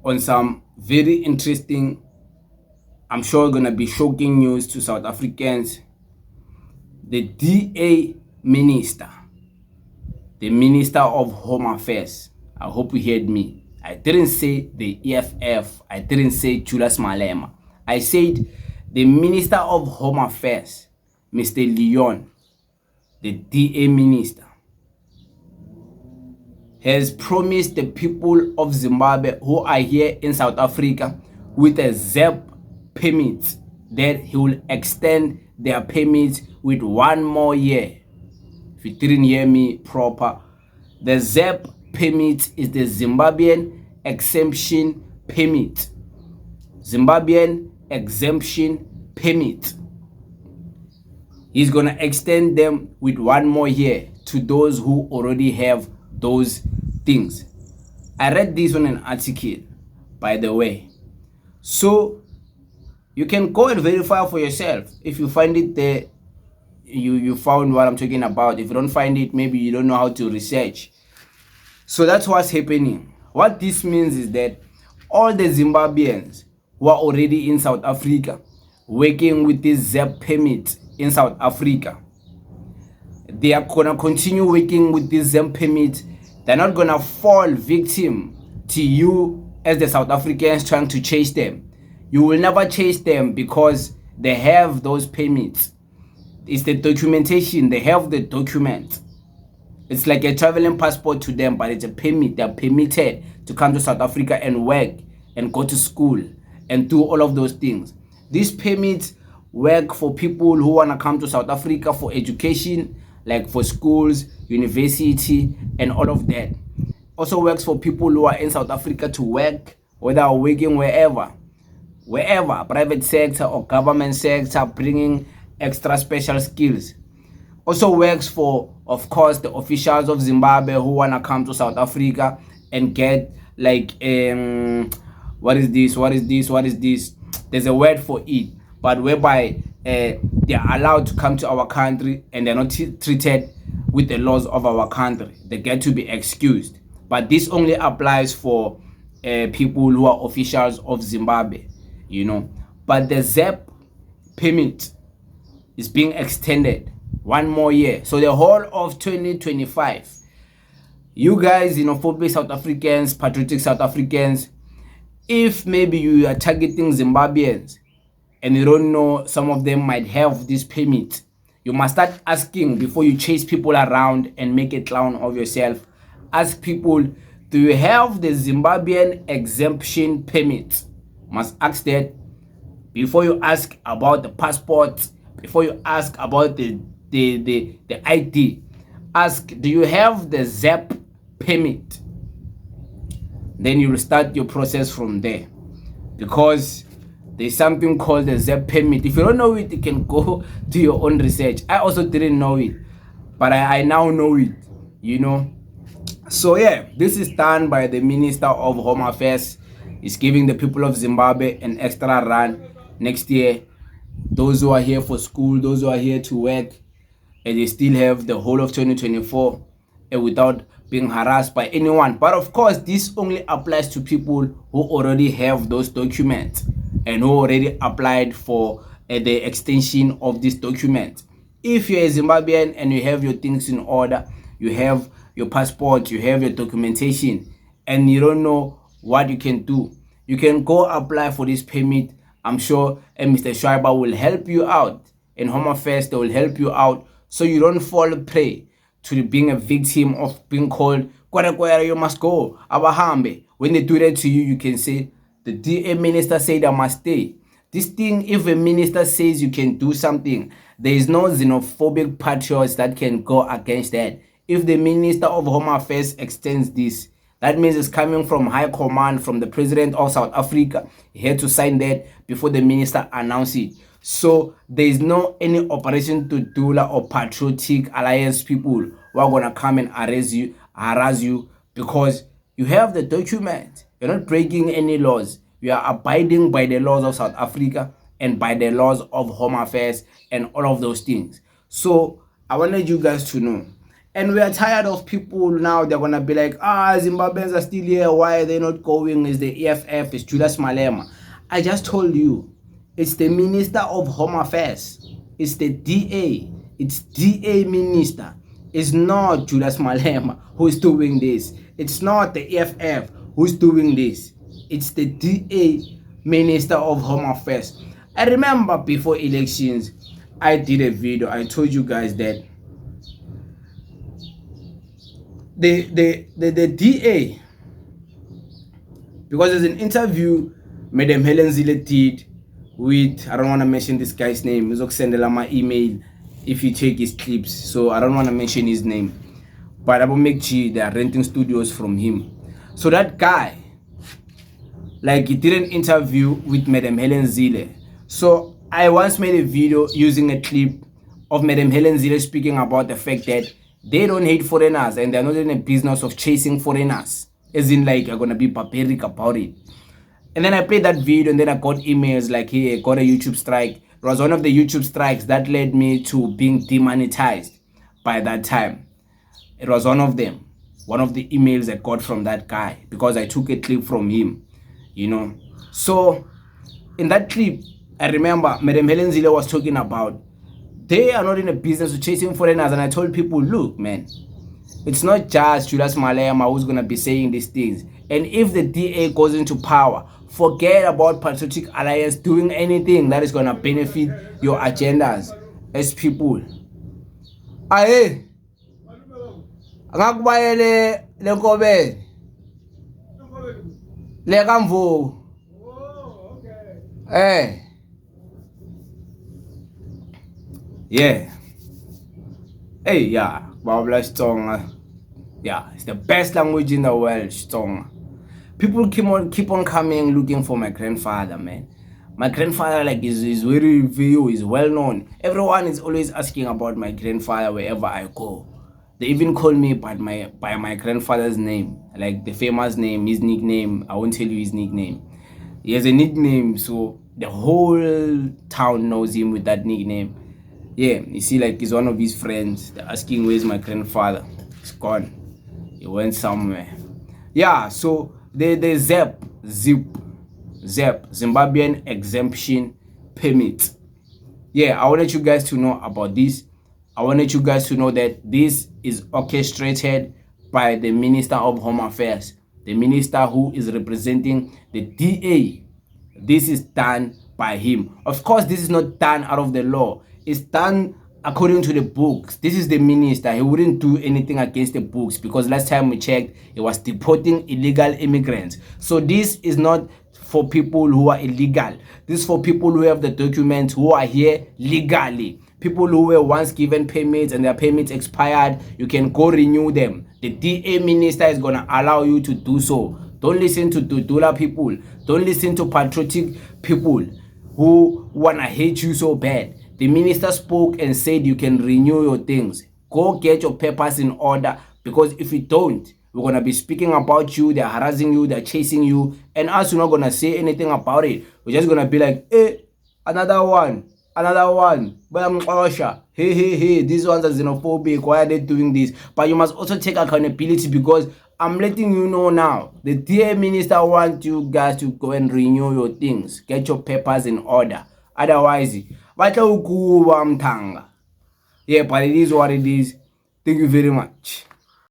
on some very interesting, I'm sure gonna be shocking news to South Africans. The DA minister, the Minister of Home Affairs, I hope you heard me. I didn't say the EFF, I didn't say Julius Malema. I said the Minister of Home Affairs, Mr. Leon, the DA minister, has promised the people of Zimbabwe who are here in South Africa with a ZEP permit that he will extend their permits with 1 more year. If you didn't hear me proper, the ZEP permit is the Zimbabwean exemption permit. Zimbabwean exemption permit. He's gonna extend them with 1 more year to those who already have those things. I read this on an article, by the way. So you can go and verify for yourself. If you find it there, you found what I'm talking about. If you don't find it, maybe you don't know how to research. So that's what's happening. What this means is that all the Zimbabweans who are already in South Africa working with this ZEP permit in South Africa, they are gonna continue working with this ZEP permit. They're not gonna fall victim to you as the South Africans trying to chase them. You will never chase them because they have those permits. It's the documentation. They have the document. It's like a traveling passport to them, but it's a permit. They're permitted to come to South Africa and work and go to school and do all of those things. These permits work for people who want to come to South Africa for education, like for schools, university, and all of that. Also works for people who are in South Africa to work, whether working wherever, private sector or government sector, bringing extra special skills. Also works for, of course, the officials of Zimbabwe who want to come to South Africa and get like what is this, there's a word for it, but whereby they are allowed to come to our country and they're not treated with the laws of our country. They get to be excused. But this only applies for people who are officials of Zimbabwe, you know. But the ZEP permit is being extended 1 more year. So the whole of 2025, you guys, xenophobic South Africans, patriotic South Africans, if maybe you are targeting Zimbabweans and you don't know some of them might have this permit, you must start asking before you chase people around and make a clown of yourself. Ask people, do you have the Zimbabwean exemption permit? Must ask that before you ask about the passport, before you ask about the ID. Ask, do you have the ZEP permit? Then you will start your process from there, because there's something called the ZEP permit. If you don't know it, you can go do your own research. I also didn't know it, but I now know it, you know. So yeah, this is done by the Minister of Home Affairs. He's giving the people of Zimbabwe an extra run next year. Those who are here for school, those who are here to work, and they still have the whole of 2024 without being harassed by anyone. But of course, this only applies to people who already have those documents and who already applied for the extension of this document. If you're a Zimbabwean and you have your things in order, you have your passport, you have your documentation, and you don't know what you can do, you can go apply for this permit. I'm sure Mr. Schreiber will help you out. In Home Affairs, they will help you out so you don't fall prey to being a victim of being called, you must go, abahambe. When they do that to you, you can say, the DA minister said I must stay. This thing, if a minister says you can do something, there is no xenophobic patriots that can go against that. If the Minister of Home Affairs extends this, that means it's coming from high command, from the president of South Africa. He had to sign that before the minister announced it. So there is no any operation to do or patriotic alliance people who are gonna come and harass you because you have the document. You're not breaking any laws. You are abiding by the laws of South Africa and by the laws of Home Affairs and all of those things. So I wanted you guys to know, And we are tired of people now. They're gonna be like, Zimbabweans are still here. Why are they not going? Is the EFF? Is Julius Malema? I just told you, it's the Minister of Home Affairs. It's the DA. It's DA Minister. It's not Julius Malema who's doing this. It's not the EFF who's doing this. It's the DA Minister of Home Affairs. I remember before elections, I did a video. I told you guys that the DA, because there's an interview Madam Helen Zille did with, I don't want to mention this guy's name, he's send my email if you take his clips, so I don't want to mention his name, but I will make sure they are renting studios from him. So that guy, like, he did an interview with Madam Helen Zille. So I once made a video using a clip of Madam Helen Zille speaking about the fact that they don't hate foreigners and they're not in a business of chasing foreigners, as in like you're gonna be barbaric about it. And then I played that video and then I got emails like, hey, I got a YouTube strike. It was one of the YouTube strikes that led me to being demonetized by that time. It was one of them, one of the emails I got from that guy because I took a clip from him, you know. So in that clip, I remember Madam Helen Zille was talking about they are not in a business of chasing foreigners, and I told people, look, man, it's not just Julius Malema who's going to be saying these things. And if the DA goes into power, forget about Patriotic Alliance doing anything that is going to benefit your agendas as people. Aye, ngakubayele lenkobeni lekamvu. Eh. Yeah. Hey, yeah. Babla Xitsonga. Yeah, it's the best language in the world, Xitsonga. People keep on coming looking for my grandfather, man. My grandfather, like, is very view, is well known. Everyone is always asking about my grandfather wherever I go. They even call me by my grandfather's name, like the famous name, his nickname. I won't tell you his nickname. He has a nickname, so the whole town knows him with that nickname. Yeah, you see, like, he's one of his friends. They're asking, where's my grandfather? He's gone. He went somewhere. Yeah, so the ZEP, Zimbabwean Exemption Permit. Yeah, I wanted you guys to know about this. I wanted you guys to know that this is orchestrated by the Minister of Home Affairs, the minister who is representing the DA. This is done by him. Of course, this is not done out of the law. It's done according to the books. This is the minister. He wouldn't do anything against the books because last time we checked, he was deporting illegal immigrants. So this is not for people who are illegal. This is for people who have the documents, who are here legally. People who were once given permits and their permits expired, you can go renew them. The DA minister is going to allow you to do so. Don't listen to Dudula people. Don't listen to patriotic people who want to hate you so bad. The minister spoke and said you can renew your things. Go get your papers in order, because if you don't, we're going to be speaking about you. They're harassing you. They're chasing you. And us, we're not going to say anything about it. We're just going to be like, hey, another one. Hey, these ones are xenophobic. Why are they doing this? But you must also take accountability, because I'm letting you know now, the DA minister wants you guys to go and renew your things. Get your papers in order. Otherwise, yeah, but it is what it is. Thank you very much.